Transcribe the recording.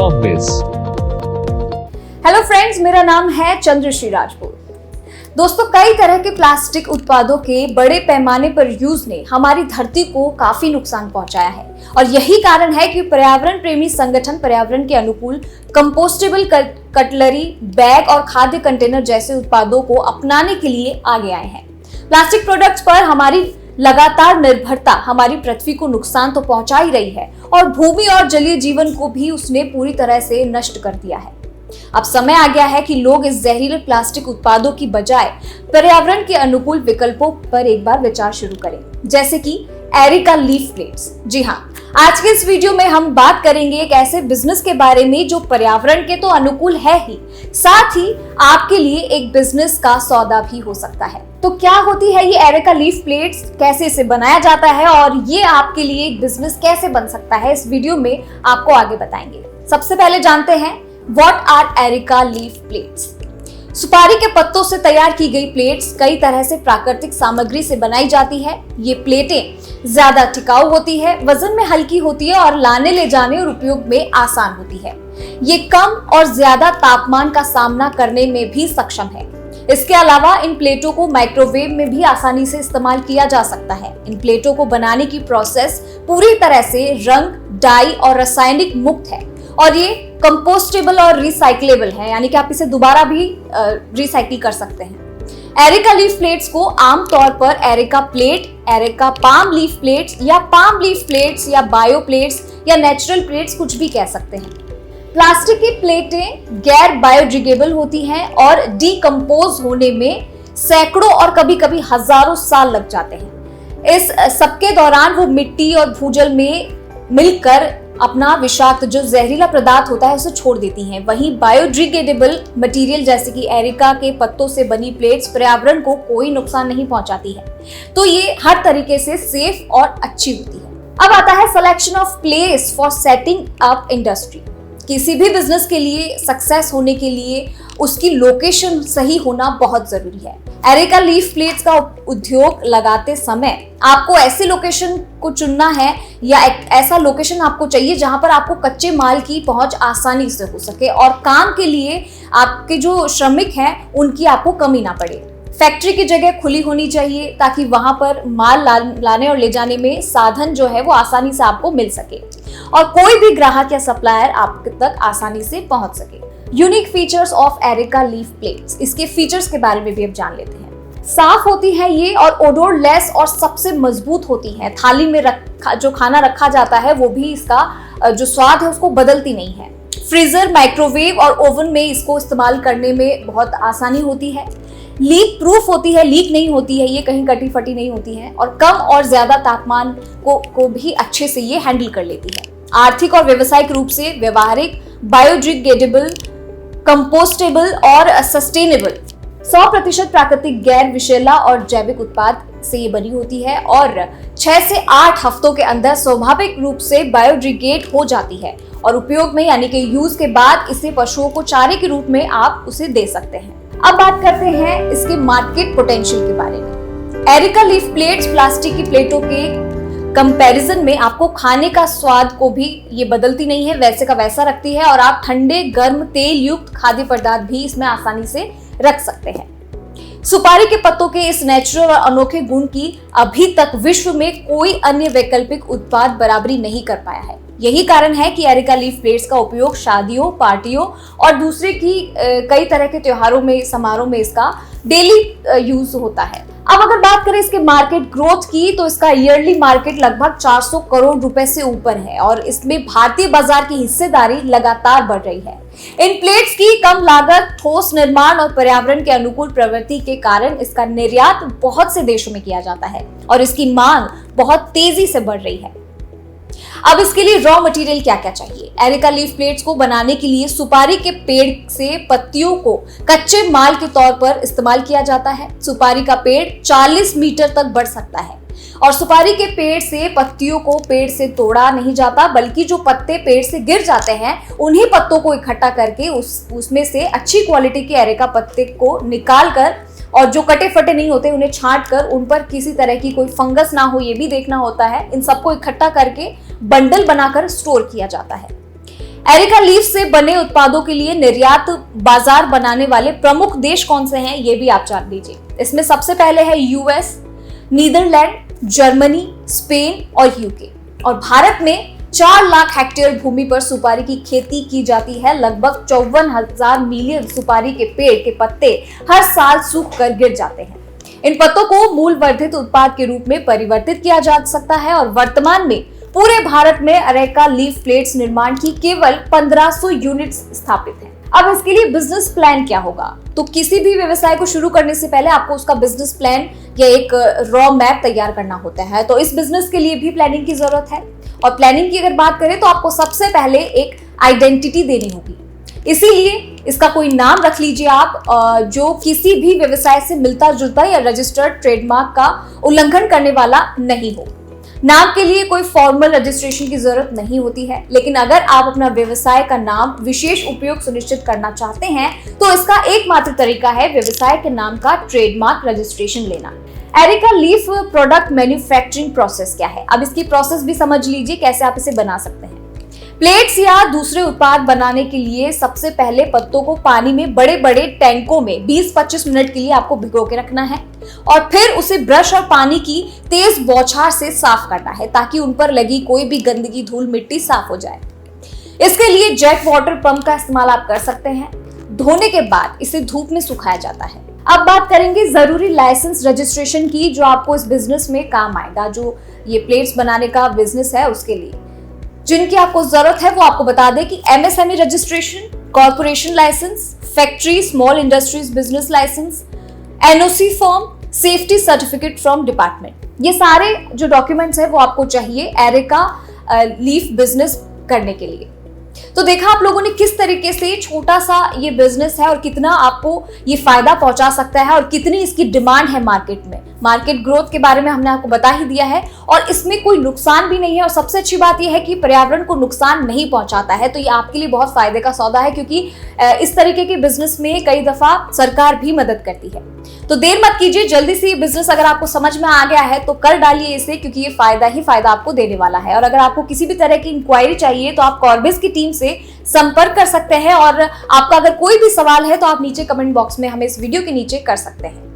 Shopbiz। Hello friends, मेरा नाम है चंद्रश्री राजपूत। दोस्तों, कई तरह के प्लास्टिक उत्पादों के बड़े पैमाने पर यूज ने हमारी धरती को काफी नुकसान पहुंचाया है और यही कारण है कि पर्यावरण प्रेमी संगठन पर्यावरण के अनुकूल कंपोस्टेबल कटलरी, बैग और खाद्य कंटेनर जैसे उत्पादों को अपनाने के लिए आगे आए हैं। प्लास्टिक प्रोडक्ट्स पर हमारी लगातार निर्भरता हमारी पृथ्वी को नुकसान तो पहुंचा ही रही है और भूमि और जलीय जीवन को भी उसने पूरी तरह से नष्ट कर दिया है। अब समय आ गया है कि लोग इस जहरीले प्लास्टिक उत्पादों की बजाय पर्यावरण के अनुकूल विकल्पों पर एक बार विचार शुरू करें, जैसे कि एरिका लीफ प्लेट्स। जी हाँ, आज के इस वीडियो में हम बात करेंगे एक ऐसे बिजनेस के बारे में जो पर्यावरण के तो अनुकूल है ही, साथ ही आपके लिए एक बिजनेस का सौदा भी हो सकता है। तो क्या होती है ये एरिका लीफ प्लेट्स, कैसे इसे बनाया जाता है और ये आपके लिए एक बिजनेस कैसे बन सकता है, इस वीडियो में आपको आगे बताएंगे। सबसे पहले जानते हैं what are areca leaf plates. सुपारी के पत्तों से तैयार की गई प्लेट्स कई तरह से प्राकृतिक सामग्री से बनाई जाती है। ये प्लेटें ज्यादा टिकाऊ होती है, वजन में हल्की होती है और लाने ले जाने और उपयोग में आसान होती है। ये कम और ज्यादा तापमान का सामना करने में भी सक्षम है। इसके अलावा इन प्लेटों को माइक्रोवेव में भी आसानी से इस्तेमाल किया जा सकता है। इन प्लेटों को बनाने की प्रोसेस पूरी तरह से रंग, डाई और रासायनिक मुक्त है और ये कंपोस्टेबल और रिसाइक्लेबल है, यानी कि आप इसे दोबारा भी रिसाइकिल कर सकते हैं। एरिका लीफ प्लेट्स को आमतौर पर areca plate, areca palm leaf plates या पाम लीफ प्लेट्स या बायो प्लेट्स या नेचुरल प्लेट्स कुछ भी कह सकते हैं। प्लास्टिक की प्लेटें गैर बायोडिग्रेडेबल होती हैं और डीकंपोज होने में सैकड़ों और कभी-कभी हजारों साल लग जाते हैं। इस सबके दौरान वो मिट्टी और भूजल में मिलकर अपना विषाक्त जो जहरीला पदार्थ होता है उसे छोड़ देती हैं। वहीं बायोडिग्रेडेबल मटेरियल जैसे कि एरिका के पत्तों से बनी प्लेट्स पर्यावरण को कोई नुकसान नहीं पहुंचाती है, तो ये हर तरीके से सेफ और अच्छी होती है। अब आता है selection of place for setting up industry. किसी भी बिजनेस के लिए सक्सेस होने के लिए उसकी लोकेशन सही होना बहुत जरूरी है। एरिका लीफ प्लेट्स का उद्योग लगाते समय आपको ऐसी लोकेशन को चुनना है या एक ऐसा लोकेशन आपको चाहिए जहां पर आपको कच्चे माल की पहुंच आसानी से हो सके और काम के लिए आपके जो श्रमिक हैं उनकी आपको कमी ना पड़े। फैक्ट्री की जगह खुली होनी चाहिए ताकि वहां पर माल लाने और ले जाने में साधन जो है वो आसानी से आपको मिल सके और कोई भी ग्राहक या सप्लायर आप तक आसानी से पहुंच सके। Unique features of areca leaf plates, इसके फीचर्स के बारे में भी अब जान लेते हैं। साफ होती है ये और ओडोरलेस और सबसे मजबूत होती है। थाली में जो खाना रखा जाता है वो भी इसका जो स्वाद है उसको बदलती नहीं है। फ्रीजर, माइक्रोवेव और ओवन में इसको इस्तेमाल करने में बहुत आसानी होती है। लीक प्रूफ होती है, लीक नहीं होती है, ये कहीं कटी फटी नहीं होती है और कम और ज्यादा तापमान को भी अच्छे से ये हैंडल कर लेती है। आर्थिक और व्यवसायिक रूप से व्यवहारिक, बायोडिग्रेडेबल, कंपोस्टेबल और सस्टेनेबल, 100% प्राकृतिक, गैर विषैला और जैविक उत्पाद से ये बनी होती है और 6 से 8 हफ्तों के अंदर स्वाभाविक रूप से बायोडिग्रेड हो जाती है और उपयोग में यानी कि यूज के बाद इसे पशुओं को चारे के रूप में आप उसे दे सकते हैं। अब बात करते हैं इसके मार्केट पोटेंशियल के बारे में। एरिका लीफ प्लेट्स प्लास्टिक की प्लेटों के कंपैरिजन में आपको खाने का स्वाद को भी ये बदलती नहीं है, वैसे का वैसा रखती है और आप ठंडे, गर्म, तेल युक्त खाद्य पदार्थ भी इसमें आसानी से रख सकते हैं। सुपारी के पत्तों के इस नेचुरल और अनोखे गुण की अभी तक विश्व में कोई अन्य वैकल्पिक उत्पाद बराबरी नहीं कर पाया है। यही कारण है कि एरिका लीफ प्लेट्स का उपयोग शादियों, पार्टियों और दूसरे की कई तरह के त्योहारों में, समारोह में इसका डेली यूज होता है। अब अगर बात करें इसके मार्केट ग्रोथ की, तो इसका ईयरली मार्केट लगभग 400 करोड़ रुपए से ऊपर है और इसमें भारतीय बाजार की हिस्सेदारी लगातार बढ़ रही है। इन प्लेट्स की कम लागत, ठोस निर्माण और पर्यावरण के अनुकूल प्रवृत्ति के कारण इसका निर्यात बहुत से देशों में किया जाता है और इसकी मांग बहुत तेजी से बढ़ रही है। अब इसके लिए रॉ मटेरियल क्या क्या चाहिए? एरिका लीफ प्लेट्स को बनाने के लिए सुपारी के पेड़ से पत्तियों को कच्चे माल के तौर पर इस्तेमाल किया जाता है। सुपारी का पेड़ 40 मीटर तक बढ़ सकता है और सुपारी के पेड़ से पत्तियों को पेड़ से तोड़ा नहीं जाता, बल्कि जो पत्ते पेड़ से गिर जाते हैं उन्हीं पत्तों को इकट्ठा करके उसमें से अच्छी क्वालिटी के एरिका पत्ते को निकाल कर और जो कटे फटे नहीं होते उन्हें छांट कर उन पर किसी तरह की कोई फंगस ना हो ये भी देखना होता है। इन सबको इकट्ठा करके बंडल बनाकर स्टोर किया जाता है। एरिका लीफ से बने उत्पादों के लिए निर्यात बाजार बनाने वाले प्रमुख देश कौन से हैं, ये भी आप जान लीजिए। इसमें सबसे पहले है यूएस, नीदरलैंड, जर्मनी, स्पेन और यूके। और भारत में 4 लाख हेक्टेयर भूमि पर सुपारी की खेती की जाती है। लगभग 54,000 मिलियन सुपारी के पेड़ के पत्ते हर साल सूख कर गिर जाते हैं। इन पत्तों को मूल वर्धित उत्पाद के रूप में परिवर्तित किया जा सकता है और वर्तमान में पूरे भारत में अरेका लीफ प्लेट्स निर्माण की केवल 1500 यूनिट्स स्थापित हैं। अब इसके लिए बिजनेस प्लान क्या होगा? तो किसी भी व्यवसाय को शुरू करने से पहले आपको उसका बिजनेस प्लान या एक रॉ मैप तैयार करना होता है। तो इस बिजनेस के लिए भी प्लानिंग की जरूरत है। और प्लानिंग की अगर बात करें तो आपको सबसे पहले एक आइडेंटिटी देनी होगी। इसीलिए इसका कोई नाम रख लीजिए आप जो किसी भी व्यवसाय से मिलता जुलता या रजिस्टर्ड ट्रेडमार्क का उल्लंघन करने वाला नहीं हो। नाम के लिए कोई फॉर्मल रजिस्ट्रेशन की जरूरत नहीं होती है, लेकिन अगर आप अपना व्यवसाय का नाम विशेष उपयोग सुनिश्चित करना चाहते हैं तो इसका एकमात्र तरीका है व्यवसाय के नाम का ट्रेडमार्क रजिस्ट्रेशन लेना। Areca leaf product manufacturing process क्या है? अब इसकी प्रोसेस भी समझ लीजिए कैसे आप इसे बना सकते हैं। प्लेट्स या दूसरे उत्पाद बनाने के लिए सबसे पहले पत्तों को पानी में बड़े बड़े टैंकों में 20-25 मिनट के लिए आपको भिगो के रखना है और फिर उसे ब्रश और पानी की तेज बौछार से साफ करना है ताकि उन पर लगी कोई भी गंदगी, धूल मिट्टी साफ हो जाए। इसके लिए जेट वाटर पंप का इस्तेमाल आप कर सकते हैं। धोने के बाद इसे धूप में सुखाया जाता है। अब बात करेंगे जरूरी लाइसेंस रजिस्ट्रेशन की जो आपको इस बिजनेस में काम आएगा। जो ये प्लेट्स बनाने का बिजनेस है उसके लिए जिनकी आपको जरूरत है वो आपको बता दें कि MSME registration, corporation licence, factory small industries business licence, NOC form, safety certificate from department. ये सारे जो डॉक्यूमेंट्स है वो आपको चाहिए एरिका लीफ बिजनेस करने के लिए। तो देखा आप लोगों ने किस तरीके से छोटा सा ये बिजनेस है और कितना आपको ये फायदा पहुंचा सकता है और कितनी इसकी डिमांड है मार्केट में। मार्केट ग्रोथ के बारे में हमने आपको बता ही दिया है और इसमें कोई नुकसान भी नहीं है और सबसे अच्छी बात यह है कि पर्यावरण को नुकसान नहीं पहुंचाता है। तो ये आपके लिए बहुत फायदे का सौदा है क्योंकि इस तरीके के बिजनेस में कई दफा सरकार भी मदद करती है। तो देर मत कीजिए, जल्दी से ये बिजनेस अगर आपको समझ में आ गया है तो कर डालिए इसे क्योंकि ये फायदा ही फायदा आपको देने वाला है। और अगर आपको किसी भी तरह की इंक्वायरी चाहिए तो आप कॉर्बिस की टीम से संपर्क कर सकते हैं और आपका अगर कोई भी सवाल है तो आप नीचे कमेंट बॉक्स में हमें इस वीडियो के नीचे कर सकते हैं।